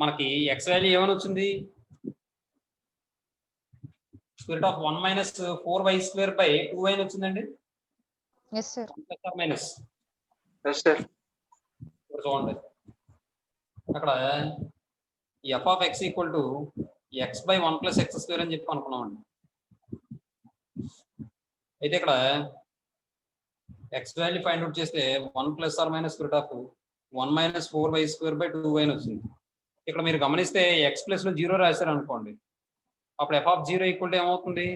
మనకి X value ఏమని వచ్చింది? Square of 1 minus 4y square by 2y అని వచ్చిందండి. Yes sir. Plus or minus? Yes sir. చూడండి అక్కడ f of x equal to x by 1 plus x square అని చెప్పి అనుకున్నామండి. అయితే ఇక్కడ ఎక్స్ వాల్యూ ఫైండ్ అవుట్ చేస్తే 1 plus or minus square of 1 minus 4y square by 2y అని వచ్చింది. ఇక్కడ మీరు గమనిస్తే ఎక్స్ ప్లస్ లో 0 రాశారు అనుకోండి, అప్పుడు ఎఫ్ ఆఫ్ 0 ఈక్వల్ టు ఏమవుతుంది?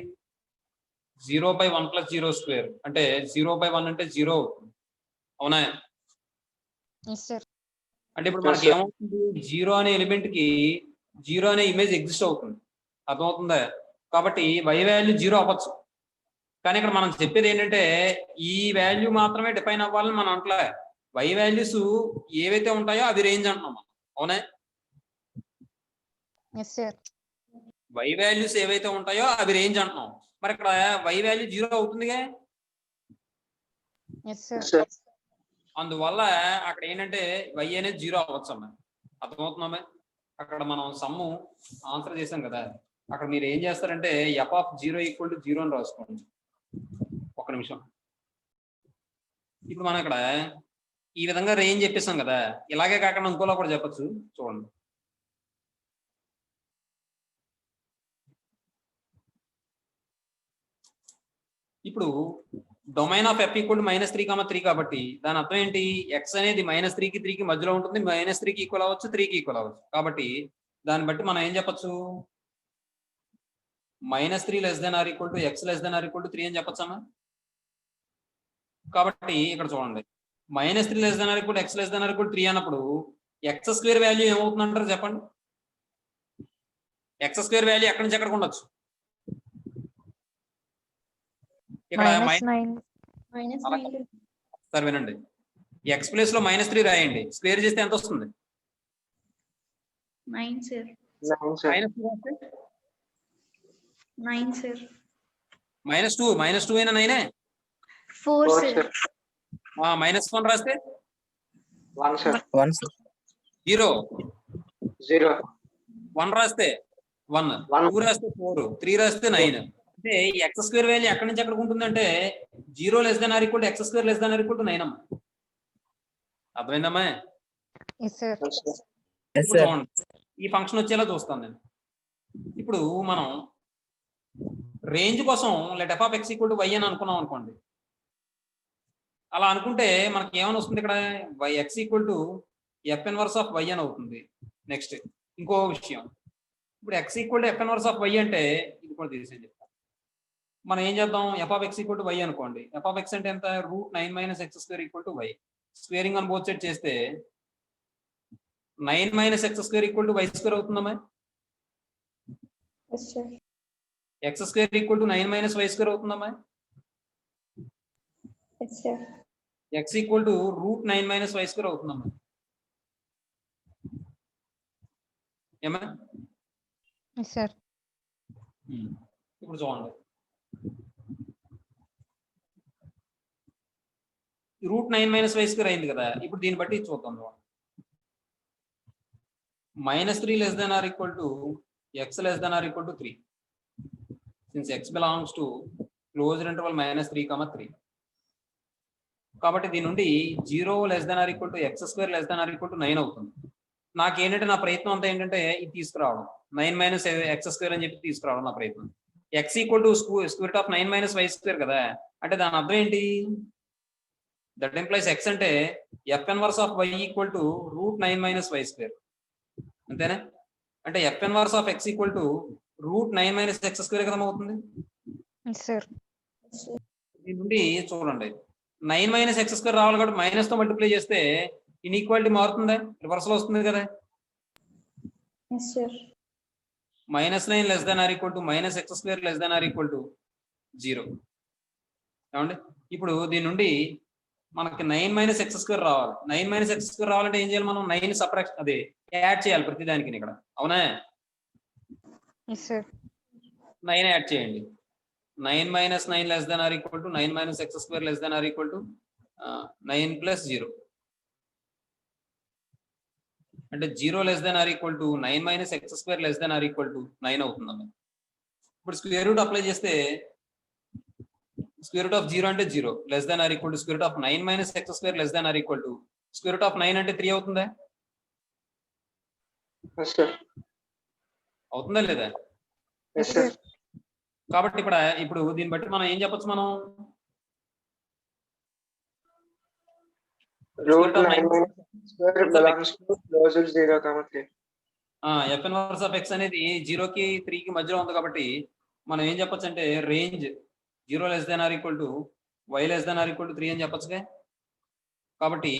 0 బై 1 ప్లస్ 0 స్క్వేర్ అంటే 0 బై 1 అంటే 0 అవుతుంది. అవునా? అంటే ఇప్పుడు మనకి ఏమవుతుంది? 0 అనే ఎలిమెంట్ కి 0 అనే ఇమేజ్ ఎగ్జిస్ట్ అవుతుంది. అర్థమవుతుందా? కాబట్టి y వాల్యూ 0 అవ్వచ్చు. కానీ ఇక్కడ మనం చెప్పేది ఏంటంటే ఈ వాల్యూ మాత్రమే డిఫైన్ అవ్వాలని మనం అంటలే. y వాల్యూస్ ఏవైతే ఉంటాయో అవి రేంజ్ అంటున్నాం. అవునా? y వాల్యూస్ ఏవైతే ఉంటాయో అవి రేంజ్ అంటున్నాం. మరి ఇక్కడ y వాల్యూ 0 అవుతుందిగా. అందువల్ల అక్కడ ఏంటంటే y అనేది 0 అవ్వచ్చు అమ్మా. అర్థమవుతుందమ్మా? అక్కడ మనం సమ్ము ఆన్సర్ చేసాం కదా, అక్కడ మీరు ఏం చేస్తారంటే ఎఫ్ ఆఫ్ 0 ఈక్వల్ టు 0 అని రాసుకోండి. ఒక్క నిమిషం. ఇప్పుడు మనం ఇక్కడ ఈ విధంగా రేంజ్ చెప్పేసాం కదా, ఇలాగే కాకుండా ఇంకోలా కూడా చెప్పచ్చు. చూడండి ఇప్పుడు domain of F equal to -3, 3 కాబట్టి దాని అర్థం ఏంటి? ఎక్స్ అనేది -3కి 3కి మధ్యలో ఉంటుంది. -3కి ఈక్వల్ అవ్వచ్చు, 3కి ఈక్వల్ అవ్వచ్చు. కాబట్టి దాన్ని బట్టి మనం ఏం చెప్పచ్చు? -3 less than or equal to x less than or equal to 3 అని చెప్పచ్చమ్మా. కాబట్టి ఇక్కడ చూడండి, -3 less than or equal to x less than or equal to 3 అన్నప్పుడు ఎక్స్ స్క్వేర్ వాల్యూ ఏమవుతుందంటారు చెప్పండి? ఎక్స్ స్క్వేర్ వాల్యూ ఎక్కడి నుంచి ఎక్కడికి ఉండొచ్చు? ఇక్కడ సార్ వినండి, ఎక్స్ ప్లేస్ లో -3 రాయండి, స్క్వేర్ చేస్తే ఎంత వస్తుంది? 9 సార్. -2 అయినా 9 4 సార్. -1 రాస్తే 1 సార్. 0 0 1 రాస్తే 1 2 రాస్తే 4 3 రాస్తే 9. అంటే ఎక్స్ స్క్వేర్ వాల్యూ ఎక్కడి నుంచి ఎక్కడికి ఉంటుందంటే 0 less than or equal to x square less than or equal to 9 అమ్మా. అర్థమైందమ్మా? ఈ ఫంక్షన్ వచ్చేలా చూస్తాను నేను. ఇప్పుడు మనం రేంజ్ కోసం let f of x equal to y అని అనుకున్నాం అనుకోండి. అలా అనుకుంటే మనకి ఏమని వస్తుంది? ఇక్కడ y x equal to f inverse of y అని అవుతుంది. నెక్స్ట్ ఇంకో విషయం, ఇప్పుడు x equal to f inverse of y అంటే ఇది కూడా తీసేసి చెప్తాను. మనం ఏం చేద్దాం? F of x equal to y అనుకోండి. ఎఫ్ ఆఫ్ ఎక్స్ అంటే ఎంత? √9 - x square equal to y. Squaring on both side చేస్తే 9 - x square equal to y square అవుతుందమ్మా. X square equal to 9 - y square అవుతుందమ్మా. X equal to √9 - y square అవుతుందమ్మా. ఏమా? ఇప్పుడు చూడండి, √9 - y స్క్వేర్ అయింది కదా. ఇప్పుడు దీన్ని బట్టి చూద్దాం. -3 less than or equal to x less than or equal to 3 since x belongs to closed interval -3, 3. కాబట్టి దీని నుండి 0 less than or equal to x square less than or equal to 9 అవుతుంది. నాకేంటంటే నా ప్రయత్నం అంతా ఏంటంటే ఇది తీసుకురావడం, 9 - x స్క్వేర్ అని చెప్పి తీసుకురావడం నా ప్రయత్నం. X equal to square of 9 - y square కదా. అంటే దాని అర్థం ఏంటి? దట్ ఇంప్లైస్ ఎక్స్ అంటే f inverse of y equal to √9 - y square. అంతేనా? అంటే f inverse of x equal to √9 - x square కదా అవుతుంది. దీని నుండి చూడండి, 9 - x స్క్వేర్ రావాలి కాబట్టి మైనస్ తో మల్టిప్లై చేస్తే ఇన్ఈక్వాలిటీ మారుతుందా? రివర్సల్ వస్తుంది కదా. -9 less than or equal to -x square less than or equal to 0. ఏమండి? ఇప్పుడు దీని నుండి మనకి 9 - x స్క్వేర్ రావాలి. 9 - x స్క్వేర్ రావాలంటే ఏం చేయాలి? మనం 9 సబ్ట్రాక్ట్ అదే యాడ్ చేయాలి ప్రతి దానికి ఇక్కడ. అవునా? 9 యాడ్ చేయండి. 9 - 9 less than or equal to 9 - x square less than or equal to 9 + 0. అంటే 0 less than or equal to 9 minus x square less than or equal to 9 అవుతుందమ్మా. ఇప్పుడు స్క్వేర్ రూట్ అప్లై చేస్తే స్క్వేర్ రూట్ ఆఫ్ 0 అంటే 0 less than or equal to square root of 9 minus x square less than or equal to square root of 9 అంటే 3 అవుతుందా? Yes, sir. అవుతుందా లేదా? Yes, sir. కాబట్టి ఇప్పుడు దీన్ని బట్టి మనం ఏం చెప్పొచ్చు, మనం Root 9 minus x square belongs to closure 0, 3. F inverse of X అనేది 0 కి 3 కి మధ్యలో ఉంది కాబట్టి మనం ఏం చెప్పొచ్చు అంటే range 0 less than or equal to y less than or equal to 3 అని చెప్పొచ్చుగా. కాబట్టి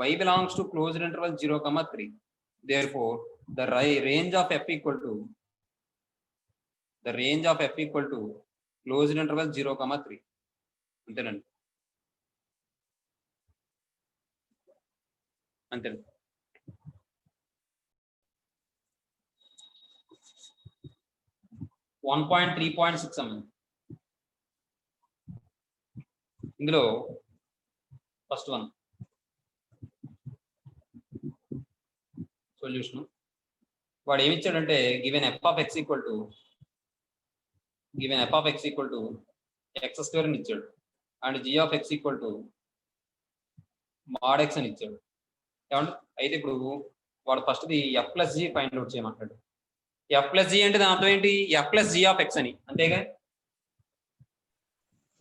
y belongs to closed interval 0, 3. therefore the range of f equal to closed interval 0, 3. అంతేనండి. అంతేనండి. వన్ 1.3.6 అమ్మ. ఇందులో ఫస్ట్ వన్ సొల్యూషన్ వాడు ఏమి ఇచ్చాడంటే given f of x equal to x square అని ఇచ్చాడు and g of x equal to mod x అని ఇచ్చాడు. ఏమంటే అయితే ఇప్పుడు వాడు ఫస్ట్ది f plus g find out చేయమంటాడు. ఎఫ్ ప్లస్ జీ అంటే దాని అర్థం ఏంటి? F plus g of x అని, అంతేగా.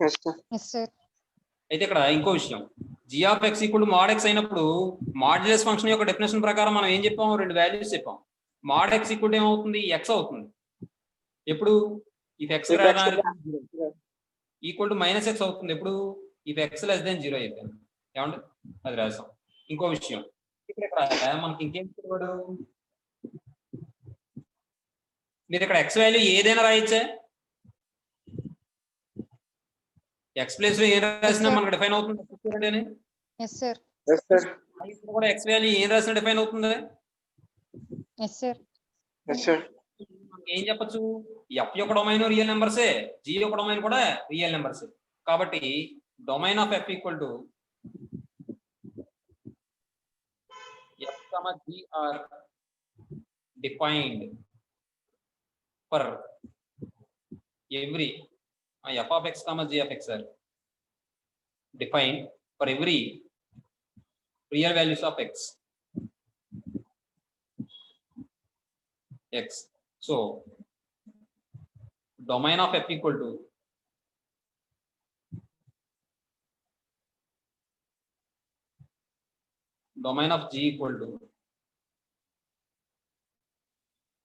Yes, sir. Yes, sir. అయితే ఇక్కడ ఇంకో విషయం, g of x equal to mod x అయినప్పుడు మాడ్యులస్ ఫంక్షన్ యొక్క డెఫినేషన్ ప్రకారం మనం ఏం చెప్పాం? 2 వాల్యూస్ చెప్పాం. మాడ్ ఎక్స్ ఈక్వల్ టు ఏమవుతుంది? ఎక్స్ అవుతుంది. ఎప్పుడు? If x equal to minus x అవుతుంది. ఎప్పుడు? ఇఫ్ ఎక్స్ లెస్ దెన్ 0 అయిపోయింది. ఏమంటే అది రాసాం. ఇంకో విషయం ఇక్కడ మనకి ఇంకేం చెప్పాడు? మీరు ఇక్కడ ఎక్స్ వాల్యూ ఏదైనా రాయొచ్చా? ఎక్స్ ప్లేస్ లో ఏం రాసినా మనకు డిఫైన్ అవుతుంది. Yes, sir. Yes, sir. ఇప్పుడు కూడా ఎక్స్ వాల్యూ ఏం రాసినా డిఫైన్ అవుతుంది. Yes, sir. Yes, sir. ఏం చెప్పచ్చు? ఎఫ్ యొక్క డొమైన్ రియల్ నెంబర్సే, జీ యొక్క డొమైన్ కూడా రియల్ నెంబర్సే. కాబట్టి domain of F equal to F comma G are defined for every f of x comma g of x are defined for every real values of x. So domain of f equal to domain of g equal to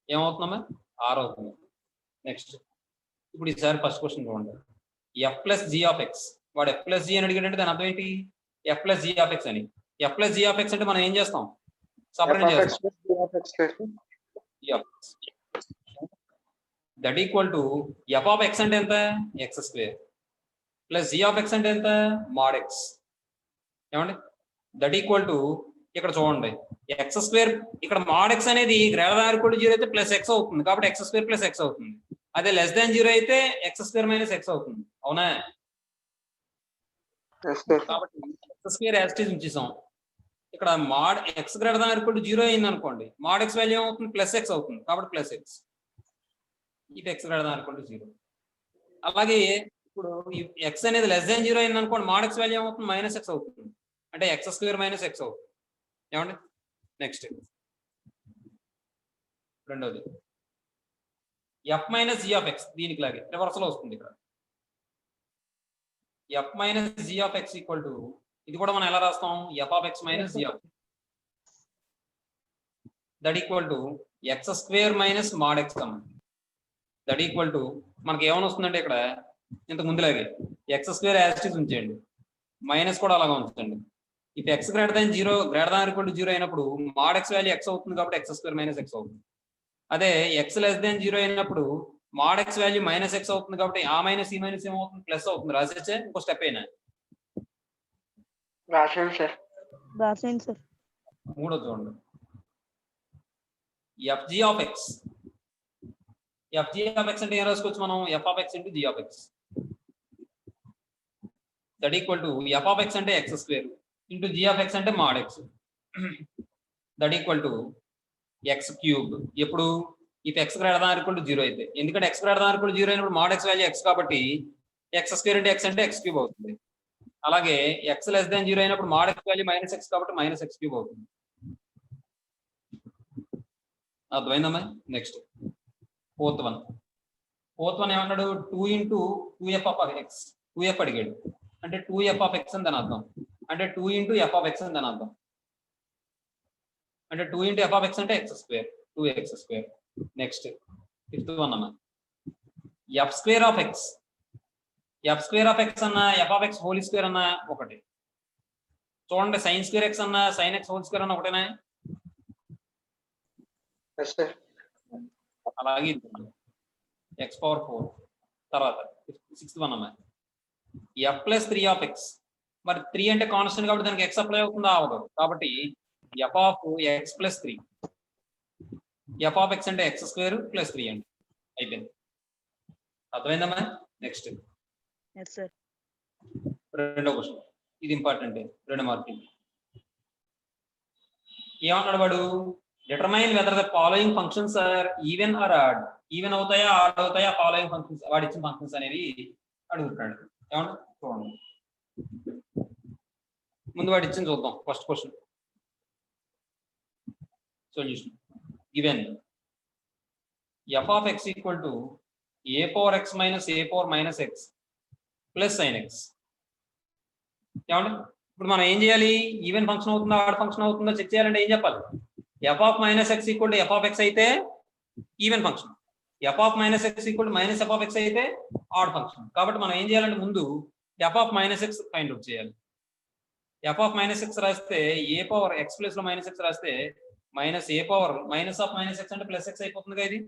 ఏమవుతుందమ్మా? R అవుతుంది. Next ఇప్పుడు ఈసారి first question చూడండి. F plus g of x, వాడు f plus g అని అడిగాడంటే దాని అర్థం ఏంటి? F plus g of x అని. F plus g of x అంటే మనం ఏం చేస్తాం? సపరేట్ చేస్తాం. That equal to f of x అంటే ఎంత? X square plus g of x అంటే ఎంత? Mod x. ఏమండి? దట్ ఈక్వల్ టు ఇక్కడ చూడండి ఎక్స్ స్క్వేర్, ఇక్కడ మాడ్ ఎక్స్ అనేది greater than or equal to 0 అయితే ప్లస్ ఎక్స్ అవుతుంది కాబట్టి ఎక్స్ స్క్వేర్ ప్లస్ ఎక్స్ అవుతుంది. అదే లెస్ దాన్ 0 అయితే ఎక్స్ స్క్వేర్ మైనస్ ఎక్స్ అవుతుంది. అవునా? కాబట్టి x square as it is ఉంచేసాం. ఇక్కడ mod x greater than or equal to 0 అయింది అనుకోండి, మాడ్ ఎక్స్ వాల్యూ ఏమవుతుంది? ప్లస్ ఎక్స్ అవుతుంది కాబట్టి ప్లస్ ఎక్స్. ఇది x greater than or equal to 0. అలాగే ఇప్పుడు ఎక్స్ అనేది లెస్ దాన్ 0 అయింది అనుకోండి, మాడ్ ఎక్స్ వాల్యూ ఏమవుతుంది? మైనస్ ఎక్స్ అవుతుంది. అంటే ఎక్స్ స్క్వేర్ మైనస్ ఎక్స్ అవుతుంది. ఏమండి? నెక్స్ట్ రెండోది f minus g of x, దీనికి లాగే రివర్స్ లో వస్తుంది. ఇక్కడ f minus g of x equal to, ఇది కూడా మనం ఎలా రాస్తాం? F of x minus g of that equal to x square minus mod x come. That equal to మనకి ఏమైనా వస్తుందంటే ఇక్కడ ఇంత ముందులాగే x square as it is ఉంచేయండి, మైనస్ కూడా అలాగా ఉంచండి. If x greater than 0 greater than equal to 0 అయినప్పుడు మాడ్ ఎక్స్ వాల్యూ ఎక్స్ అవుతుంది కాబట్టి ఎక్స్ స్క్వేర్ మైనస్ ఎక్స్ అవుతుంది. అదే ఎక్స్ లెస్ దాన్ 0 అయినప్పుడు mod x value minus x అవుతుంది కాబట్టి ఆ మైనస్ ఈ మైనస్ ఏమవుతుంది? ప్లస్ అవుతుంది. రాసేచ్చే ఇంకో స్టెప్ అయినా రాశాను సార్. మూడో చూడండి f g of x. F g of x అంటే ఏం రాసుకోవచ్చు మనం? F of x into g of x that equal to f of x అంటే x square into g of x అంటే mod x. That equal to x cube. ఎప్పుడు if x greater than equal to 0 అయితే, ఎందుకంటే x greater than equal to 0 అయినప్పుడు mod x value x కాబట్టి x square into X అంటే X cube అవుతుంది. అలాగే X less than 0 అయినప్పుడు mod x value minus X కాబట్టి మైనస్ ఎక్స్ క్యూబ్ అవుతుంది. అర్థమైందమ్మా? నెక్స్ట్ ఫోర్త్ వన్ ఏమన్నాడు? 2 into 2f of X. 2f అడిగాడు అంటే 2f ఆఫ్ ఎక్స్ అని దాని అర్థం. అంటే 2 ఇంటూ ఎఫ్ ఆఫ్ ఎక్స్ అని దాని అర్థం. అంటే 2 ఇంటూ ఎఫ్ ఆఫ్ ఎక్స్ అంటే x square, 2x square. Next fifth one అన్న f square of x. F square of x అన్న f of x whole square అన్న ఒకటి. చూడండి, సైన్ స్క్వేర్ ఎక్స్ అన్న సైన్ ఎక్స్ హోల్ స్క్వేర్ అన్న ఒకటేనా? Yes, sir. అలాగే ఎక్స్ పవర్ 4. తర్వాత సిక్స్త్ వన్ అన్న ఎఫ్ ప్లస్ 3 ఆఫ్ ఎక్స్. మరి 3 అంటే కాన్స్టెంట్ కాబట్టి దానికి ఎక్స్ అప్లై అవుతుందా? అవ్వదు. కాబట్టి F of X plus 3. F of x అంటే ఎక్స్ స్క్వేర్ ప్లస్ 3 అండి. అయిపోయింది. అర్థమైందమ్మా? నెక్స్ట్ రెండో క్వశ్చన్. ఇది ఇంపార్టెంట్, 2 మార్కులు. ఏమన్నాడు వాడు? Determine whether the following functions are even or odd. Even అవుతాయా ఆడ్ అవుతాయా ఫాలోయింగ్ ఫంక్షన్స్, వాడు ఇచ్చిన ఫంక్షన్స్ అనేవి అడుగుతున్నాడు. ఏమన్నా చూడండి, ముందు వాడు ఇచ్చింది చూద్దాం. First question solution. Given f of x equal to a power x minus a power minus x plus sine x. ఏమంటే ఇప్పుడు మనం ఏం చేయాలి? ఈవెన్ ఫంక్షన్ అవుతుందా ఆడ్ ఫంక్షన్ అవుతుందా చెక్ చేయాలంటే ఏం చెప్పాలి? F of minus x equal to f of x అయితే even function, f of minus x equal to minus f of x అయితే ఆడ్ ఫంక్షన్. కాబట్టి మనం ఏం చేయాలంటే ముందు F of minus x find out చేయాలి. ఎఫ్ ఆఫ్ మైనస్ ఎక్స్ రాస్తే a power x plus లో మైనస్ ఎక్స్ రాస్తే minus a power minus of minus x అంటే ప్లస్ ఎక్స్ అయిపోతుంది. ఇది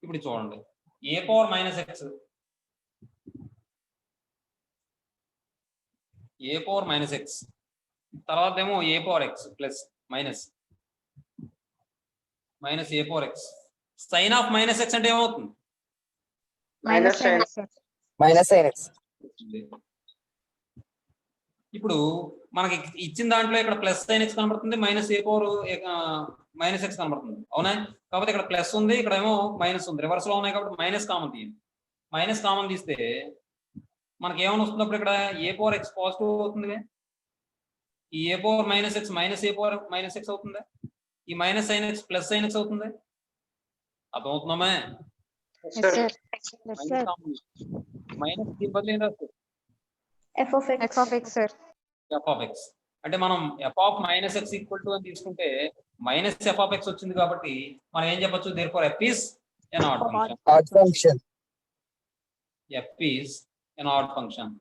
ఇప్పుడు చూడండి, a power minus x, a power minus x, తర్వాత ఏమో a power x plus minus minus a power x. Sine of minus x అంటే ఏమవుతుంది? Minus sin. Minus sine x. ఇప్పుడు మనకి ఇచ్చిన దాంట్లో ఇక్కడ ప్లస్ సైన్ ఎక్స్ కనబడుతుంది, minus a power minus X కనబడుతుంది. అవునా? కాబట్టి ఇక్కడ ప్లస్ ఉంది, ఇక్కడ ఏమో మైనస్ ఉంది, రివర్స్ లో ఉన్నాయి కాబట్టి మైనస్ కామన్ తీయండి. మైనస్ కామన్ తీస్తే మనకి ఏమైనా వస్తున్నప్పుడు ఇక్కడ ఏ పవర్ ఎక్స్ పాజిటివ్ అవుతుంది. ఈ ఏ power minus X minus a power minus x అవుతుంది. ఈ minus sine X plus sine X అవుతుంది. అర్థమవుతుందమ్మా? Yes, sir. మైనస్ దీని బదులు ఏం రాస్తారు? F of X sir. F of x అంటే మనం f of minus x equal to అని తీసుకుంటే మైనస్ ఎఫ్ ఆఫ్ ఎక్స్ వచ్చింది కాబట్టి మనం ఏం చెప్పొచ్చు? Therefore f is an odd function. Odd function. F is an odd function.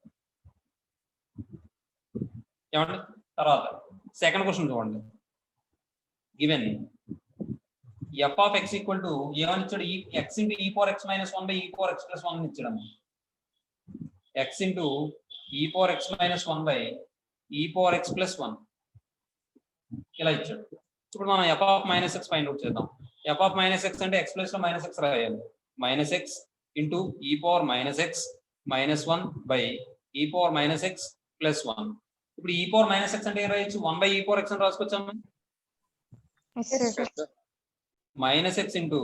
ఏమండి? తర్వాత సెకండ్ క్వశ్చన్ చూడండి. Given f of x equal to ఏమని ఇచ్చాడు? X into e power x minus 1 by e power x plus 1 ఇచ్చాడు. X into e power x minus 1 by e power x plus 1 ఇలా ఇచ్చాడు. ఇప్పుడు మనం f of minus x find out చేద్దాం. F of minus x అంటే X plus లో minus X రాయాలి. Minus x into e power minus X minus 1 by e power minus x plus 1. ఇప్పుడు ఈ పవర్ మైనస్ ఎక్స్ అంటే ఏం రాయొచ్చు? 1 by e power X అని రాసుకొచ్చాము. మైనస్ ఎక్స్ ఇంటూ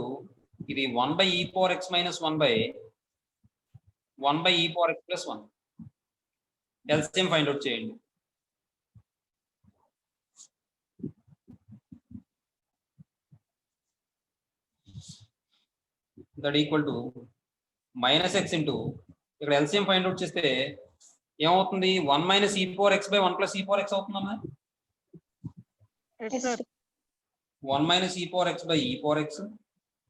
ఇది 1 by e power x minus 1 by 1 by e power x plus 1. LCM find out చేయండి. That equal to minus x into ఇక్కడ LCM find out చేస్తే ఏమవుతుంది? 1 minus e power x by 1 plus e power x అవుతుందమ్మా. 1 minus e power x by e power x,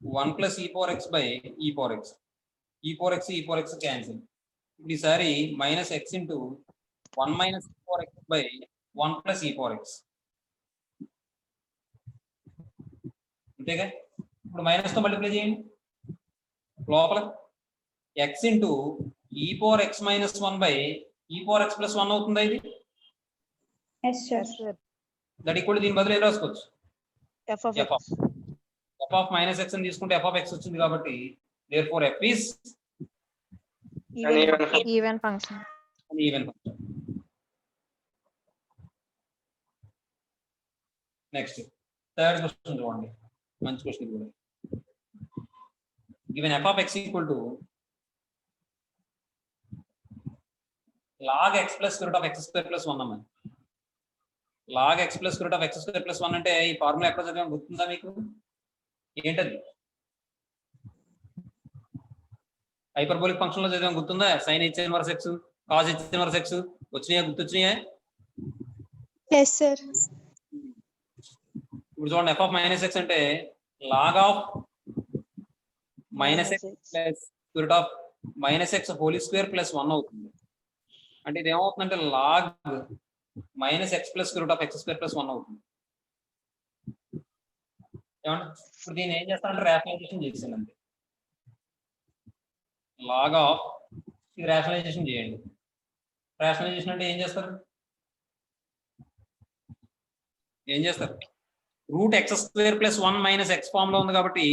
1 plus e power x by e power x. e power x cancel. ఇప్పుడు ఈసారి minus x into 1 minus e power x by 1 plus e power x. అంతేగా? ఇప్పుడు minus తో multiply చేయండి. లోపల x into e power x minus 1 by e power x plus 1 అవుతుందా ఇది? That equal దీని బదులు ఏం రాసుకోవచ్చు? ఎఫ్ ఆఫ్ మైనస్ ఎక్స్ అని తీసుకుంటే ఎఫ్ ఆఫ్ ఎక్స్ వచ్చింది కాబట్టి therefore f is Even function. an even function. Next, third question చూడండి, మంచి క్వశ్చన్ కూడా. given f of x equal to log x plus square root of x square plus 1 అమ్మ. log x plus square root of x square plus 1 అంటే ఈ formula ఎక్కడ చదివాం గుర్తుందా మీకు? ఏంటది? హైపర్బోలిక్ ఫంక్షన్ లో చదివాం గుర్తుందా? sin h inverse x cos h inverse x వచ్చినాయా? గుర్తొచ్చినాయా? Yes, sir. ఇప్పుడు చూడండి, f of minus x అంటే log of minus x plus square root of minus x whole square plus 1 అవుతుంది. అంటే ఇది ఏమవుతుందంటే log minus x plus square root of x square plus 1 అవుతుంది. ఏమంటే ఇప్పుడు దీన్ని ఏం చేస్తానంటే రేషనలైజేషన్ చేసాను అంతే. log of ఇది రేషనలైజేషన్ చేయండి. రేషనలైజేషన్ అంటే ఏం చేస్తారు? Root x square plus 1 minus x form లో ఉంది కాబట్టి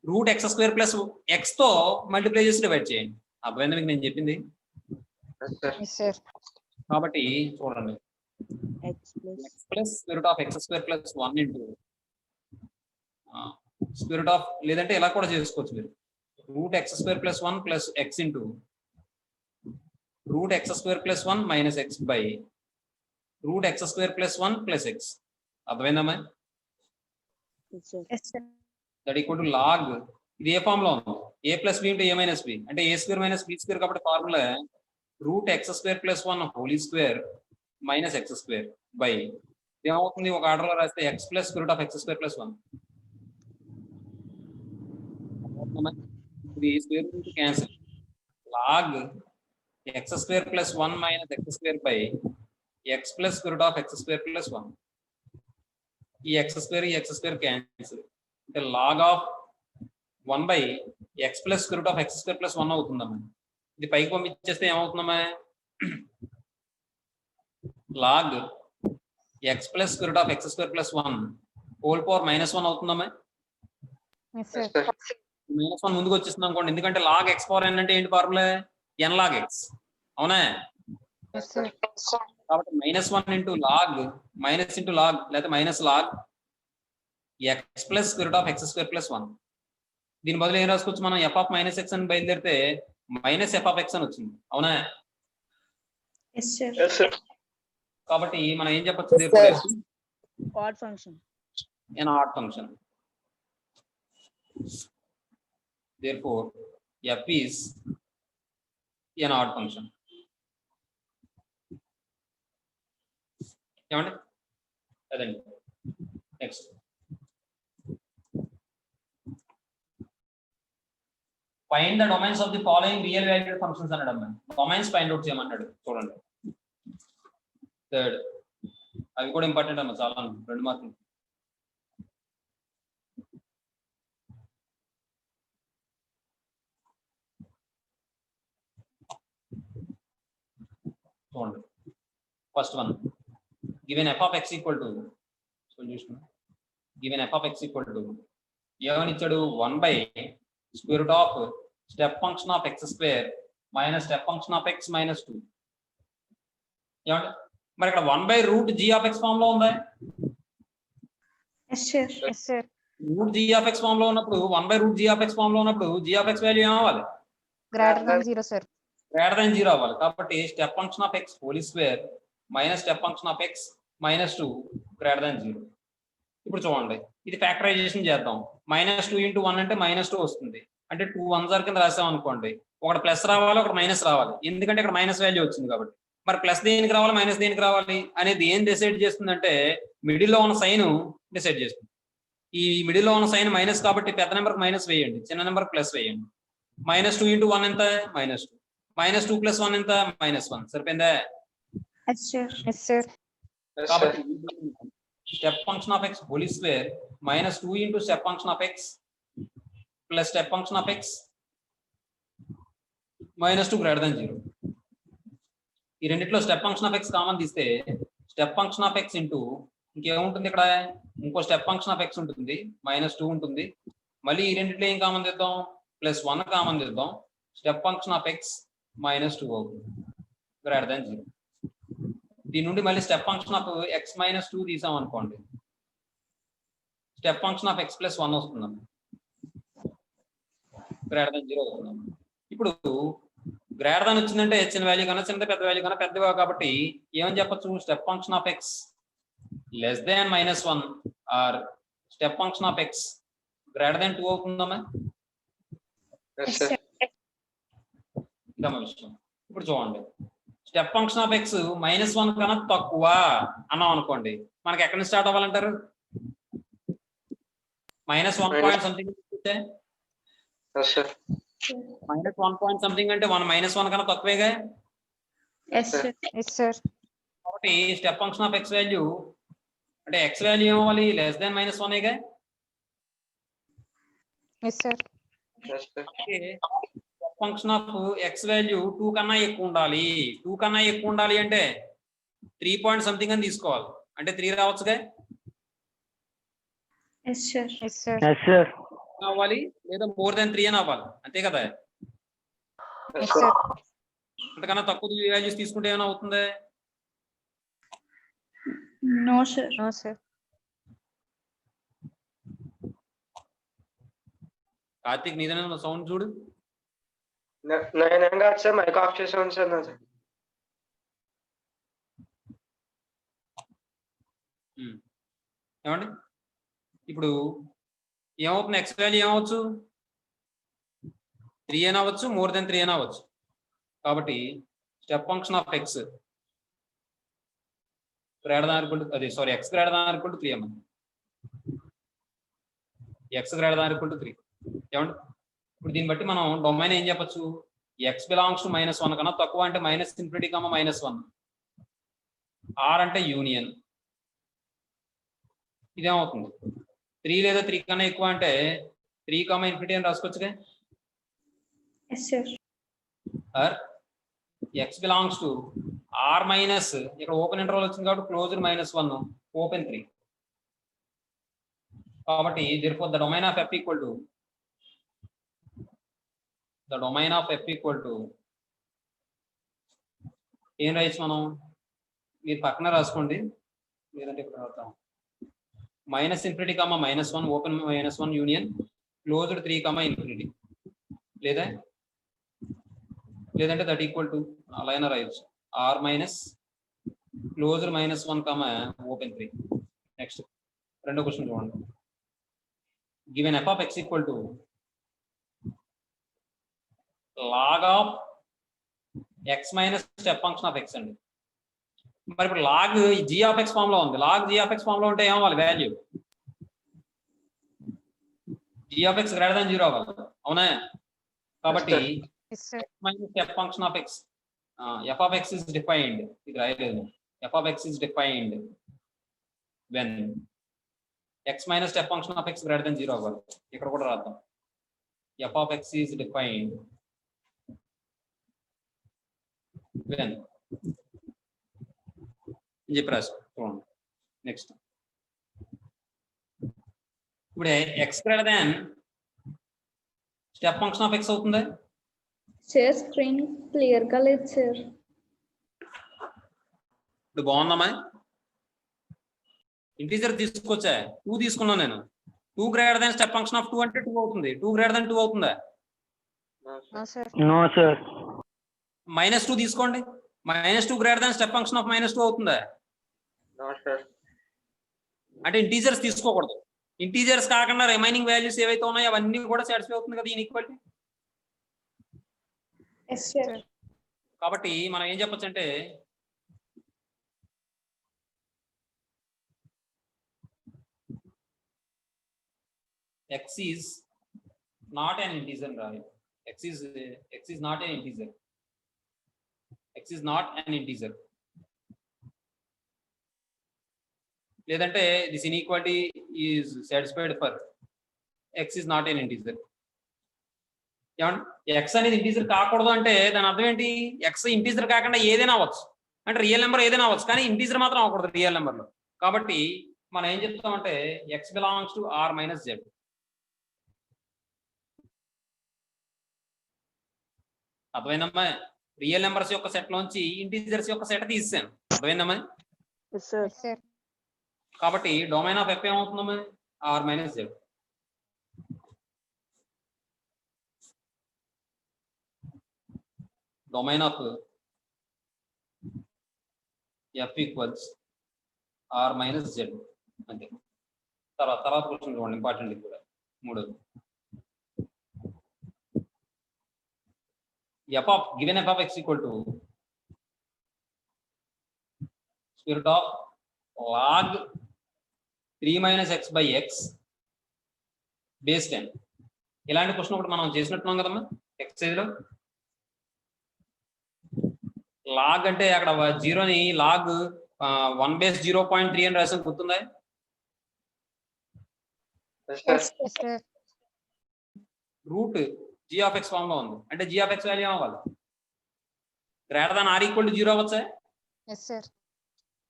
root x square plus x తో మల్టిప్లై చేసి డివైడ్ చేయండి. అర్థమైందా మీకు నేను చెప్పింది? Yes, sir. కాబట్టి చూడండి, x plus square root of x square plus 1 into square root of, లేదంటే ఇలా కూడా చేసుకోవచ్చు మీరు, root x square plus 1 plus x into root x square plus 1 minus x by root x square plus 1 plus x. అర్థమైందమ్మా? Yes, sir. That equal to log, ఇది ఏ form లో ఉంది? A plus b into a minus b, అంటే a square minus b square కాబట్టి formula root x square plus 1 whole square minus x square by ఏమవుతుంది ఒక order లో రాస్తే x plus square root of x square plus 1. ఇది square root cancel, log x square plus 1 minus x square by x plus square root of x square plus 1. ఈ x square cancel, అంటే log of 1 by x plus square root of x square plus 1 అవుతుందమ్మా. ఇది పైకి పంపించేస్తే ఏమవుతుందమ్మా? Log x plus square root of x square plus 1 whole power minus 1 అవుతుందమ్మా. Yes, sir. Minus 1 ముందుకు వచ్చేస్తుంది అనుకోండి, ఎందుకంటే లాగ్ ఎక్స్ పవర్ ఎన్ అంటే ఏంటి ఫార్ములా? ఎన్ లాగ్ ఎక్స్, అవునా? Yes, sir. కాబట్టి -1 into log minus into log లేదా minus log x plus square root of x square plus 1. దీని బదులు ఏం రాసుకోవచ్చు మనం? ఎఫ్ ఆఫ్ మైనస్ ఎక్స్ అని బయలుదేరితే మైనస్ ఎఫ్ ఆఫ్ ఎక్స్ అని వచ్చింది, అవునా? Yes, sir. కాబట్టి మనం ఏం చెప్పొచ్చు? odd function. an odd function. Therefore f is an odd function. ఏమండి? అదండి. Next find the domains of the following real valued functions అన్నాడు అమ్మ. డొమైన్స్ ఫైండ్ అవుట్ చేయమన్నాడు. చూడండి, థర్డ్, అవి కూడా ఇంపార్టెంట్ అమ్మ, చాలా 2 మార్కులు. చూడండి, first one, given f of x equal to solution, given f of x equal to ఏమని ఇచ్చాడు? 1 by square root of step function of x square minus step function of x minus 2. ఏమంటే మరి ఇక్కడ 1 by root g of x form లో ఉందా? Yes, sir. Yes, sir. Root g of x form లో ఉన్నప్పుడు 1 by root g of x form లో ఉన్నప్పుడు g of x value ఏమవ్వాలి? Greater than 0, sir. Greater than 0 అవ్వాలి. కాబట్టి step function of x whole square minus step function of x minus 2 greater than 0. ఇప్పుడు చూడండి, ఇది ఫ్యాక్టరైజేషన్ చేద్దాం. -2 × 1 అంటే -2 వస్తుంది. అంటే 2 1s కింద రాసాం అనుకోండి, ఒకటి ప్లస్ రావాలి, ఒకటి మైనస్ రావాలి. ఎందుకంటే ఇక్కడ మైనస్ వాల్యూ వచ్చింది కాబట్టి. మరి ప్లస్ దేనికి రావాలి, మైనస్ దేనికి రావాలి అనేది ఏం డిసైడ్ చేస్తుందంటే మిడిల్ లో ఉన్న సైన్ డిసైడ్ చేస్తుంది. ఈ మిడిల్ లో ఉన్న సైన్ మైనస్ కాబట్టి పెద్ద నెంబర్ మైనస్ వేయండి, చిన్న నెంబర్ ప్లస్ వేయండి. -2 × 1 ఎంత? -2. -2 + 1 ఎంత? -1. సరిపోయిందా? Yes, sir. Yes, sir. కాబట్టి step function of x whole square -2 × step function of x plus step function of x -2 greater than 0. ఈ రెండిట్లో step function of x common తీస్తే step function of x into ఇంకేముంటుంది ఇక్కడ? ఇంకో step function of x ఉంటుంది, -2 ఉంటుంది. మళ్ళీ ఈ రెండిట్లో ఏం కామన్ తీద్దాం? ప్లస్ 1 కామన్ తీద్దాం, స్టెప్ ఫంక్షన్ ఆఫ్ ఎక్స్ -2 అవుతుంది గ్రేటర్ దాన్ 0. దీని నుండి మళ్ళీ స్టెప్ ఫంక్షన్ ఆఫ్ ఎక్స్ -2 తీసాం అనుకోండి, స్టెప్ ఫంక్షన్ ఆఫ్ ఎక్స్ +1 వస్తుందమ్మా, గ్రేటర్ దాన్ 0 అవుతుందమ్మా. ఇప్పుడు గ్రేటర్ దాన్ వచ్చిందంటే చిన్న వాల్యూ కన్నా చిన్నది, పెద్ద వాల్యూ కన్నా పెద్దవా, కాబట్టి ఏమని చెప్పొచ్చు, step function of x less than -1 or step function of x greater than 2 అవుతుందమ్మా. Yes, sir. ఇదమ్మా విషయం. ఇప్పుడు చూడండి, స్టెప్ ఫంక్షన్ ఆఫ్ ఎక్స్ -1 కన్నా తక్కువ అన్నాం అనుకోండి, మనకి ఎక్కడి నుంచి స్టార్ట్ అవ్వాలంటారు? -1 point something. Yes, sir. -1 point something అంటే -1 కన్నా తక్కువేగా. Yes, sir. Yes, sir. కాబట్టి step function of x value అంటే ఎక్స్ వాల్యూ ఏమవ్వాలి, లెస్ దాన్ -1గా. Yes, sir. Yes, sir. Step function of x value 2 కన్నా ఎక్కువ ఉండాలి. 2 కన్నా ఎక్కువ ఉండాలి అంటే 3 పాయింట్ సంథింగ్ అని తీసుకోవాలి, అంటే 3 రావచ్చుగా. Yes, sir. Yes, sir. Yes, sir. అవ్వాలి లేదా మోర్ దాన్ 3 అని అవ్వాలి, అంతే కదా. Yes, Yes, sir. sir. అంతకన్నా తక్కువ వాల్యూస్ తీసుకుంటే ఏమైనా అవుతుంది? No, sir. No, sir. Karthik నీదైనా సౌండ్ చూడు. నేను కాదు సార్, మైక్ ఆఫ్ చేసి ఉంచాను సార్. ఏమండి ఇప్పుడు ఏమవుతుంది, ఎక్స్ వాల్యూ ఏమవచ్చు, 3 అయినా అవ్వచ్చు, మోర్ దెన్ 3 అయినా అవ్వచ్చు. కాబట్టి step function of x greater than equal to X greater than equal to 3 అమ్మ. X greater than equal to 3. ఏమండి ఇప్పుడు దీన్ని బట్టి మనం డొమైన్ ఏం చెప్పచ్చు, ఎక్స్ బిలాంగ్స్ టు -1 కన్నా తక్కువ అంటే -∞, -1. ఆర్ అంటే యూనియన్. ఇదేమవుతుంది, 3 లేదా 3 కన్నా ఎక్కువ అంటే 3, ∞ అని రాసుకోవచ్చుగా. Yes, sir. Or x belongs to R minus, ఇక్కడ ఓపెన్ ఇంటర్వల్ వచ్చింది కాబట్టి క్లోజ్డ్ -1 ఓపెన్ 3. కాబట్టి therefore the domain of f equal to ఏం రాయొచ్చు మనం, మీరు పక్కన రాసుకోండి లేదంటే ఇక్కడ రాద్దాం. -∞, -1 ఓపెన్ -1 యూనియన్ క్లోజ్డ్ 3, లేదంటే దట్ ఈక్వల్ టు అలా అయినా రాయొచ్చు, R minus closed -1, open 3. Next రెండో క్వశ్చన్ చూడండి. Given f of x equal to log of x minus step function of x అండి. మరి ఇప్పుడు log g of x form లో ఉంది, log g of x form లో ఉంటే ఏమవ్వాలి, value g of x greater than 0 అవ్వాలి, అవునా. కాబట్టి Yes, sir. x minus step function of x, f of x is defined, ఇది రాయలేదు, f of x is defined when x minus step function of x greater than 0 అవ్వాలి. ఇక్కడ కూడా రాద్దాం, f of x is defined when అని చెప్పి రాసుకోండి. Next ఇప్పుడు x greater than step function of x అవుతుంది. Share screen clear గా లేదు సార్. ఇప్పుడు బాగుందమ్మా, ఇంటీజర్ తీసుకొచ్చా, 2 తీసుకున్నాను నేను. 2 greater than step function of 2 అంటే 2 అవుతుంది. 2 గ్రేటర్ దాన్ 2 అవుతుందా? No, sir. No, sir. -2 తీసుకోండి, -2 greater than step function of -2 అవుతుందా? No, sir. అంటే ఇంటీజర్స్ తీసుకోకూడదు, ఇంటీజర్స్ కాకుండా రిమైనింగ్ వాల్యూస్ ఏవైతే ఉన్నాయో అవన్నీ కూడా సాటిస్ఫై అవుతుంది కదా ఈక్వాలిటీ. Yes, sir. కాబట్టి మనం ఏం చెప్పొచ్చు అంటే x is not an integer, right? x is not an integer. x is not an integer. లేదంటే this inequality is satisfied for x is not an integer. x అనేది integer కాకూడదు అంటే దాని అర్థం ఏంటి, x ఇంటీజర్ కాకుండా ఏదైనా అవ్వచ్చు, అంటే రియల్ నెంబర్ ఏదైనా అవ్వచ్చు, కానీ ఇంటీజర్ మాత్రం అవ్వకూడదు రియల్ నెంబర్ లో. కాబట్టి మనం ఏం చెప్తామంటే x belongs to r - z. అర్థమైందమ్మా? రియల్ నెంబర్స్ యొక్క సెట్ లోంచి ఇంటీజర్స్ యొక్క సెట్ తీసాను. అర్థమైందమ్మా? Yes, sir. sir. కాబట్టి డొమైన్ ఆఫ్ ఎఫ్ ఏమవుతుందమ్మా? R minus z. Domain of f equals r minus z అంతే. తర్వాత క్వశ్చన్ చూడండి, ఇంపార్టెంట్ ఇది కూడా, మూడోది. f of given f of x equal to square root of log 3 minus x by x base 10. ఇలాంటి question ఒకటి మనం చేసినట్టున్నాం కదమ్మా ఎక్సైజ్ లో. లాగ్ అంటే అక్కడ జీరోని లాగ్ 1/0.3 అని రాసాం, గుర్తుందా? Yes, sir. Yes, sir. Root g of x form లో ఉంది అంటే g of x వాల్యూ ఏమవ్వాలి? Greater than or equal to 0 అవ్వచ్చా? Yes, sir.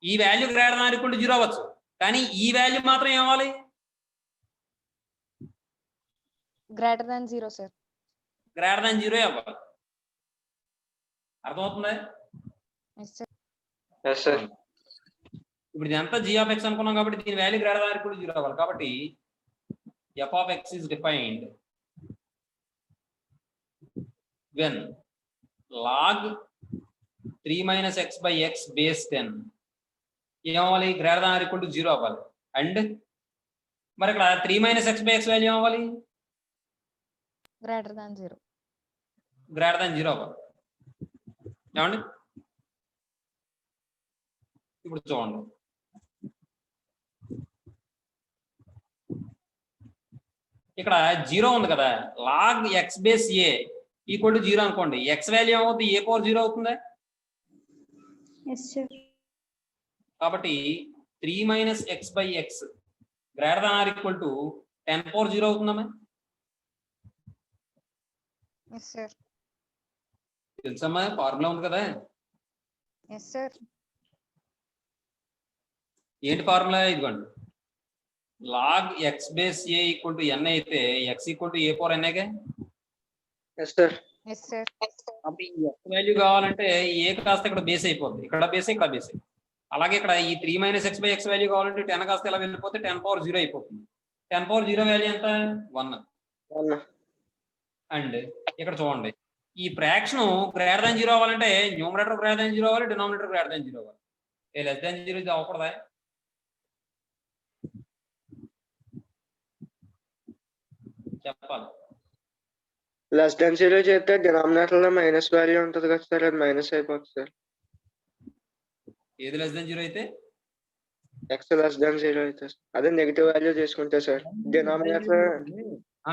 ఈ value greater than or equal to 0 అవ్వచ్చు, కానీ ఈ వాల్యూ మాత్రం ఏమవ్వాలి? Greater than 0, sir. Greater than 0 అవ్వాలి. అర్థమవుతుందా? Yes, sir. Yes, sir. ఇప్పుడు ఇదంతా g of x అనుకున్నాం కాబట్టి దీని value greater than or equal to 0 అవ్వాలి. కాబట్టి f of x is defined when log 3 minus x by x base 10 ఏమవ్వాలి? Greater than or equal to 0 అవ్వాలి. అండ్ మరి ఇక్కడ 3 minus x by x value ఏమవ్వాలి? Greater than 0. గ్రేటర్ దాన్ 0 అవ్వాలి. ఏమండి? ఇప్పుడు చూడండి, ఇక్కడ 0 ఉంది కదా, log x base a equal to 0 అనుకోండి, ఎక్స్ వాల్యూ ఏమవుతుంది? ఏ పవర్ 0 అవుతుందా? Yes, sir. కాబట్టి 3 minus x by x greater than or equal to 10 power 0 అవుతుందమ్మా. Yes, sir. తెలుసమ్మా? ఫార్ములా ఉంది కదా. Yes, sir. ఏంటి ఫార్ములా? ఇదిగోండి, log x base a equal to n అయితే x equal to a power ఎన్ఏగా. Yes, sir. Yes, sir. కాబట్టి ఈ ఎక్స్ వాల్యూ కావాలంటే ఏ కాస్త ఇక్కడ బేస్ అయిపోద్ది, ఇక్కడ బేస్ ఇక్కడ బేస్. అలాగే ఇక్కడ ఈ 3 minus x by x value కావాలంటే 10 కాస్త ఇలా వెళ్ళిపోతే 10 పవర్ 0 అయిపోతుంది. 10 పవర్ 0 వాల్యూ ఎంత? 1. One. అండ్ ఇక్కడ చూడండి, ఈ ఫ్రాక్షన్ గ్రేటర్ దాన్ 0 అవ్వాలంటే న్యూమరేటర్ గ్రేటర్ దాన్ 0 అవ్వాలి, డినామినేటర్ గ్రేటర్ దాన్ 0 అవ్వాలి. ఏ లెస్ దాన్ 0 ఇది అవ్వకూడదా? చెప్పాలి. Less than 0 చేస్తే డినామినేటర్ లో మైనస్ వాల్యూ ఉంటుంది కదా సార్, అది మైనస్ అయిపోతుంది సార్. ఏది లెస్ దాన్ 0 అయితే? ఎక్స్ లెస్ దాన్ 0 అయితే అదే నెగిటివ్ వాల్యూ చేసుకుంటే సార్ డినామినేటర్.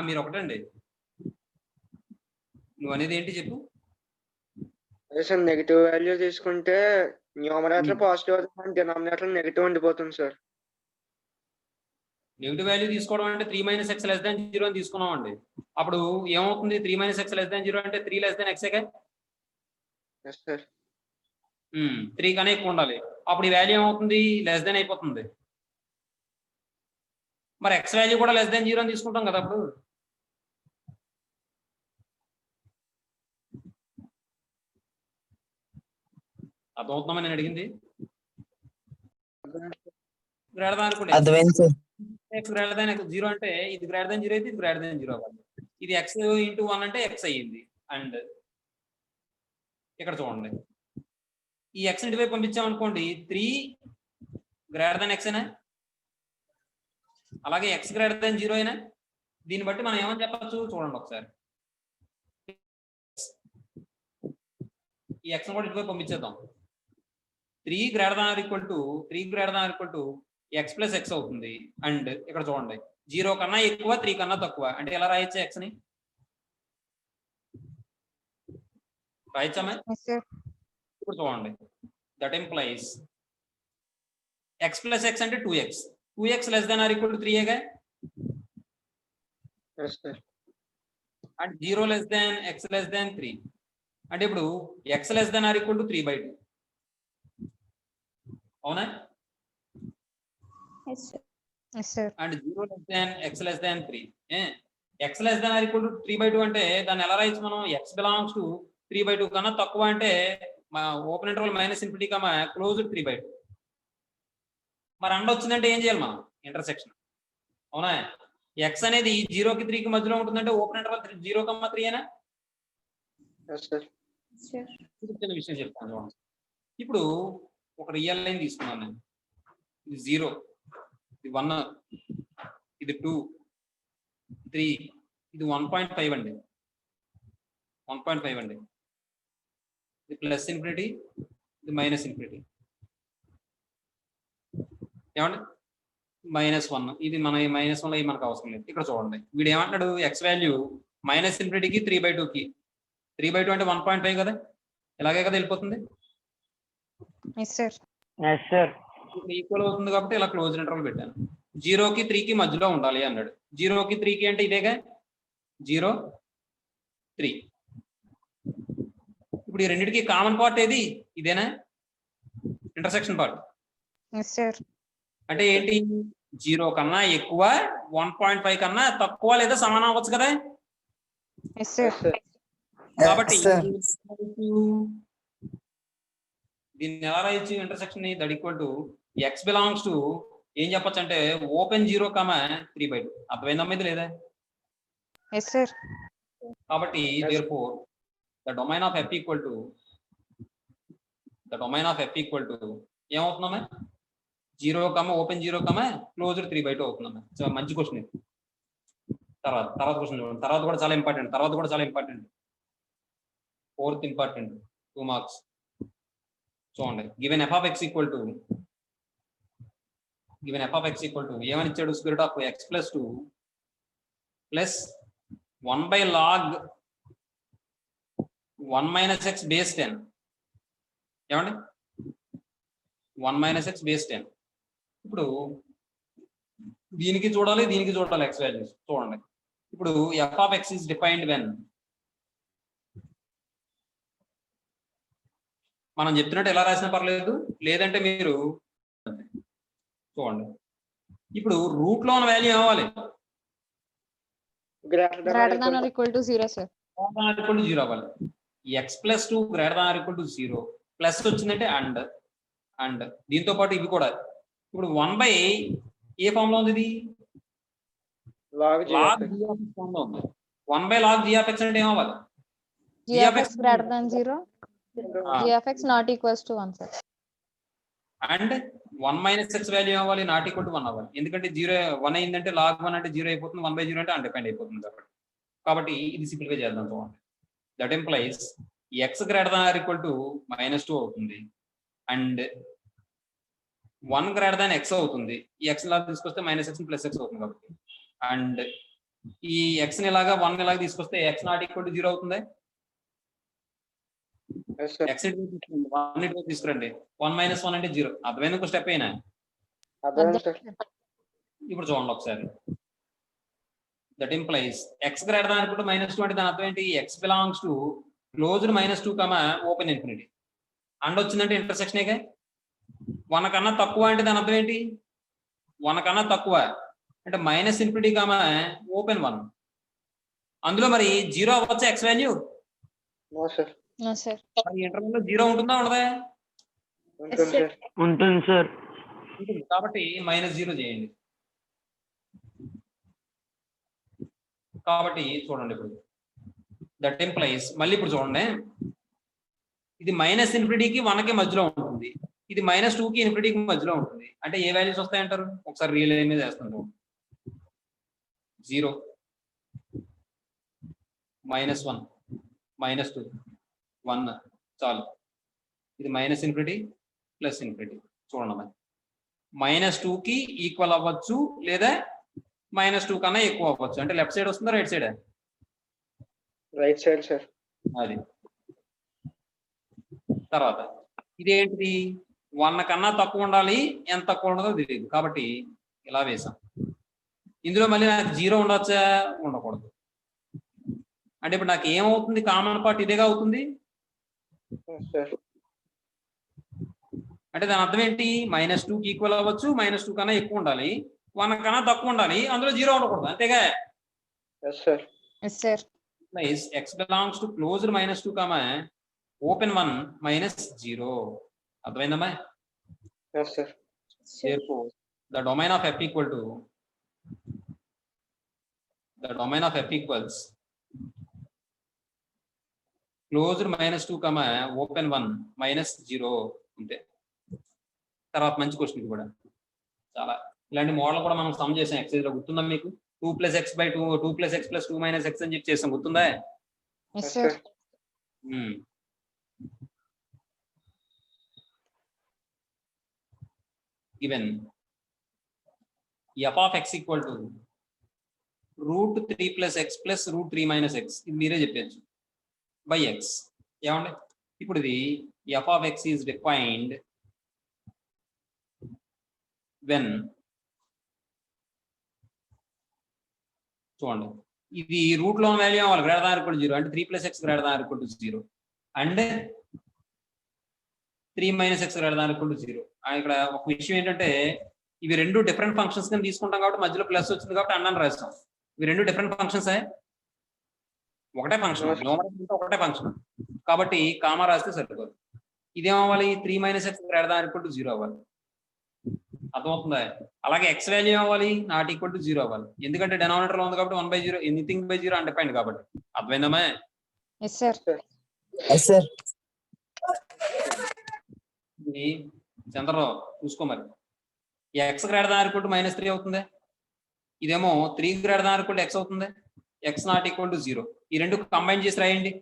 మీరు ఒకటండి, నువ్వు అనేది ఏంటి చెప్పు. అదే సార్ నెగిటివ్ వాల్యూ తీసుకుంటే న్యూమరేటర్ పాజిటివ్ అవుతుంది, డినామినేటర్ నెగిటివ్ ఉండిపోతుంది సార్. నెగిటివ్ వాల్యూ తీసుకోవడం అంటే 3 minus x less than 0 అని తీసుకున్నాం అండి. అప్పుడు ఏమవుతుంది? 3 minus x less than 0 అంటే 3 less than x గా. Yes sir. 3 కన్నా ఎక్కువ ఉండాలి. అప్పుడు ఈ వాల్యూ ఏమవుతుంది? లెస్ దెన్ అయిపోతుంది. మరి ఎక్స్ వాల్యూ కూడా లెస్ దెన్ 0 అని తీసుకుంటాం కదా అప్పుడు. అర్థమవుతుందా నేను అడిగింది? గ్రేటర్ దాన్ అనుకోండి, అర్థమైంది సార్. x గ్రేటర్ దాన్ 0 అంటే ఇది గ్రేటర్ దాన్ 0 అయితే ఇది గ్రేటర్ దాన్ 0 అవ్వాలి. ఇది x ఇంటూ 1 అంటే x అయ్యింది. అండ్ ఇక్కడ చూడండి, ఈ x ఇంటి వైపు పంపించాం అనుకోండి, 3 గ్రేటర్ దాన్ x అయినా, అలాగే x గ్రేటర్ దాన్ 0 అయినా. దీన్ని బట్టి మనం ఏమని చెప్పచ్చు చూడండి ఒకసారి. ఈ x కూడా ఇటువైపు పంపించేద్దాం. 3 greater than equal to x plus x అవుతుంది. అండ్ ఇక్కడ చూడండి, 0 కన్నా ఎక్కువ 3 కన్నా తక్కువ అంటే ఎలా రాయొచ్చు? x ని రాయొచ్చామా? Yes, sir. ఇప్పుడు చూడండి, that implies x plus x అంటే 2x. 2x less than or equal to 3గా. Yes sir. And 0 less than x less than 3 అంటే ఇప్పుడు x less than or equal to 3/2. అవునా? Yes, sir. Yes, sir. And 0 less than x less than 3. x less than or equal to 3/2 అంటే దాన్ని ఎలా రాయొచ్చు మనం? x belongs to 3/2 కన్నా తక్కువ అంటే ఓపెన్ ఇంటర్వల్ మైనస్ ఇన్ఫినిటీ కమా క్లోజ్డ్ 3/2. మరి అండ వచ్చిందంటే ఏం చేయాలి మనం? ఇంటర్సెక్షన్. అవునా? ఎక్స్ అనేది 0కి 3కి మధ్యలో ఉంటుందంటే ఓపెన్ ఇంటర్వల్ 0,3 అయినా ఎస్ సార్. సార్ చిన్న విషయం చెప్తాను చూడండి. ఇప్పుడు ఒక రియల్ లైన్ తీసుకున్నాను నేను. ఇది 0, ఇది 1, ఇది 2, 3, ఇది 1.5 అండి. 1.5 అండి. ఇది ప్లస్ ఇన్ఫినిటీ, ఇది మైనస్ ఇన్ఫినిటీ. ఏమండి? -1 ఇది మన -1 మనకు అవసరం లేదు. ఇక్కడ చూడండి వీడు ఏమంటాడు, ఎక్స్ వాల్యూ మైనస్ ఇన్ఫినిటీకి 3/2కి 3/2 అంటే 1.5 కదా, ఇలాగే కదా వెళ్ళిపోతుంది. Yes sir. ఇప్పుడు ఈక్వల్ అవుతుంది కాబట్టి ఇలా క్లోజ్ ఇంటర్వల్ పెట్టాను. 0కి 3కి మధ్యలో ఉండాలి అన్నాడు. 0కి 3కి అంటే ఇదేగా 0, 3. ఇప్పుడు ఈ రెండింటికి కామన్ పార్ట్ ఏది? ఇదేనా ఇంటర్సెక్షన్ పార్ట్? Yes sir. అంటే ఏంటి? 0 కన్నా ఎక్కువ, 1.5 కన్నా తక్కువ లేదా సమానం అవ్వచ్చు కదా. Yes sir. కాబట్టి sir. దీన్ని ఎలా రాయొచ్చు ఇంటర్సెక్షన్ ని? That equal to x belongs to ఏం చెప్పొచ్చు అంటే ఓపెన్ 0, 3/2. అర్థమైందమ్మా ఇది లేదా? Yes sir. కాబట్టి therefore the domain of f equal to ఏమవుతుందమ్మా? 0, ఓపెన్ 0, క్లోజ్డ్ 3/2 అవుతుందమ్మా. చాలా మంచి క్వశ్చన్ ఇది. తర్వాత క్వశ్చన్ చూడండి. తర్వాత కూడా చాలా ఇంపార్టెంట్. 4th important, 2 marks. చూడండి. Given f of x equal to ఏమని ఇచ్చాడు? Square root of x + 2 plus 1/log 1 - x base 10. ఏమండి? 1 - x బేస్ 10. ఇప్పుడు దీనికి చూడాలి x వాల్యూస్. చూడండి. ఇప్పుడు f of x is defined when మనం చెప్తున్నట్టు ఎలా రాసినా పర్లేదు, లేదంటే మీరు చూడండి. ఇప్పుడు రూట్ లో ఉన్న వాల్యూ ఏమవ్వాలి? Greater than or equal to 0 sir. = 0 అవ్వాలి. x + 2 > 0 ప్లస్ వచ్చిందంటే అండ్ దీంతో పాటు ఇవి కూడా. ఇప్పుడు 1 ఏ ఫామ్ లో ఉంది? ఇది log g log g of x form లో ఉంది. 1/log g of x అంటే ఏమవ్వాలి? g of x greater than 0, g of x not equals to 1 sir. And 1 - x value ఏమవ్వాలి? నాట్ ఈక్వల్ టు 1 అవ్వాలి. ఎందుకంటే 1 అయిందంటే log 1 అంటే 0 అయిపోతుంది, 1/0 అంటే అన్డిఫైన్డ్ అయిపోతుంది కాబట్టి ఇది సింప్లిఫై చేద్దాం. చూడండి. దట్ ఇంప్లైస్ x > -2 అవుతుంది అండ్ 1 x అవుతుంది. ఈ x లాగా తీసుకొస్తే -x + x అవుతుంది కాబట్టి. అండ్ ఈ x ని ఇలాగా 1 ఇలాగా తీసుకొస్తే x నాట్ ఈక్వల్ టు 0 అవుతుంది. yes sir. x 1 ఇటు తీసుకురండి. 1 - 1 అంటే 0. అర్థమైన ఒక స్టెప్ అయినా. అర్థమైంది సార్. ఇప్పుడు చూడండి ఒకసారి. దట్ ఇంప్లైస్ x > -2 అంటే దాని అర్థం ఏంటి? x belongs to closed -2, open infinity. And వచ్చిందంటే ఇంటర్సెక్షనేగా. 1 కన్నా తక్కువ అంటే దాని అర్థం ఏంటి? 1 కన్నా తక్కువ అంటే -∞, ఓపెన్ 1. అందులో మరి 0 అవ్వచ్చు x value? No sir. No sir. మరి ఇంటర్వెల్ లో 0 ఉంటుందా ఉండదా? ఉంటుంది సార్. ఉంటుంది. కాబట్టి -0 చేయండి. కాబట్టి చూడండి ఇప్పుడు దట్ ఇంప్లైస్ మళ్ళీ ఇప్పుడు చూడండి. ఇది -∞కి 1కి మధ్యలో ఉంటుంది. ఇది -2కి ∞కి మధ్యలో ఉంటుంది. అంటే ఏ వాల్యూస్ వస్తాయంటారు? ఒకసారి రియల్ లైన్ మీద వేస్తాను. 0, -1, -2, 1 చాలు. ఇది -∞ +∞. చూడండి. -2కి ఈక్వల్ అవ్వచ్చు లేదా -2 కన్నా ఎక్కువ అవ్వచ్చు. అంటే లెఫ్ట్ సైడ్ వస్తుందా right side? Right side sir. అది. తర్వాత ఇదేంటిది? 1 కన్నా తక్కువ ఉండాలి. ఎంత తక్కువ ఉండదో తెలియదు కాబట్టి ఇలా వేసాం. ఇందులో మళ్ళీ నాకు 0 ఉండొచ్చా? ఉండకూడదు. అంటే ఇప్పుడు నాకు ఏమవుతుంది? కామన్ పార్ట్ ఇదేగా అవుతుంది. అంటే దాని అర్థం ఏంటి? -2కి ఈక్వల్ అవ్వచ్చు, -2 కన్నా ఎక్కువ ఉండాలి, 1 కన్నా తక్కువ ఉండాలి, అందులో 0 ఉండకూడదు. అంతేగా? yes sir. Yes sir. is x belongs to closed minus 2 comma open 1 minus 0. అర్థమైందమ్మా? Yes, sir. Therefore, the domain of f equals closed minus 2 comma open 1 minus 0 అంతే. తర్వాత మంచి క్వశ్చన్ కూడా చాలా ఇలాంటి మోడల్ కూడా మనం సమ్ చేసాం ఎక్సైజ్ లో, గుర్తుందా మీకు? 2 + x / 2 2 + x + 2 - x అని చెప్పి చేసాం, గుర్తుందా? Yes, sir. Given f of x equal to √3 + x + √3 - x, ఇది మీరే చెప్పచ్చు, బై x. ఏమండి ఇప్పుడు ఇది f of x is defined when, చూడండి ఇది రూట్ లో వాల్యూ అవ్వాలి greater than or equal to 0, అంటే 3 + x greater than or equal to 0 and 3 - x greater than or equal to 0. ఇక్కడ ఒక విషయం ఏంటంటే ఇవి రెండు డిఫరెంట్ ఫంక్షన్స్ కింద తీసుకుంటాం కాబట్టి మధ్యలో ప్లస్ వచ్చింది కాబట్టి అన్నాను రాస్తాం. ఇవి రెండు డిఫరెంట్ ఫంక్షన్స్, ఒకటే ఫంక్షన్, ఒకటే ఫంక్షన్ కాబట్టి కామా రాస్తే సరిపోదు. ఇదేమవ్వాలి 3 - x greater than or equal to 0 అవ్వాలి. అర్థమవుతుందా? అలాగే x వాల్యూ అవ్వాలి నాట్ ఈక్వల్ టు 0 అవ్వాలి, ఎందుకంటే డినామినేటర్ లో ఉంది కాబట్టి 1/0 ఎనీథింగ్ బై 0 అన్డిఫైన్డ్ కాబట్టి. అర్థమైందమ్మా? Yes, sir. Yes, sir. Chandra Rao చూసుకో మరి, x greater than or equal to -3 అవుతుంది, ఇదేమో 3 greater than or equal to x అవుతుంది, x నాట్ ఈక్వల్ టు 0. ఈ రెండు కంబైన్ చేసి రాయండి.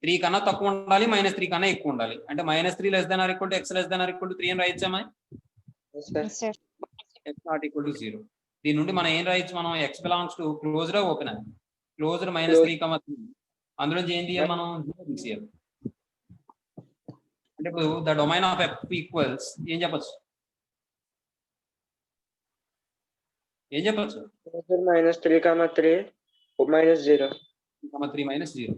3 కన్నా తక్కువ ఉండాలి, -3 కన్నా ఎక్కువ ఉండాలి, అంటే -3 less than or equal to x less than or equal to 3 అని రాయొచ్చామా? Yes, sir. Yes, sir. x not equal to 0. దీని నుండి మనం ఏం రాయొచ్చు? మనం x belongs to closed open, closed -3 కమా 3, అందులోంచి ఏం తీయాలి మనం? 0 తీసేయాలి. అంటే ఇప్పుడు the domain of f equals ఏం చెప్పచ్చు? ఏం చెప్పచ్చు? -3, 3 -0. 3 - 0.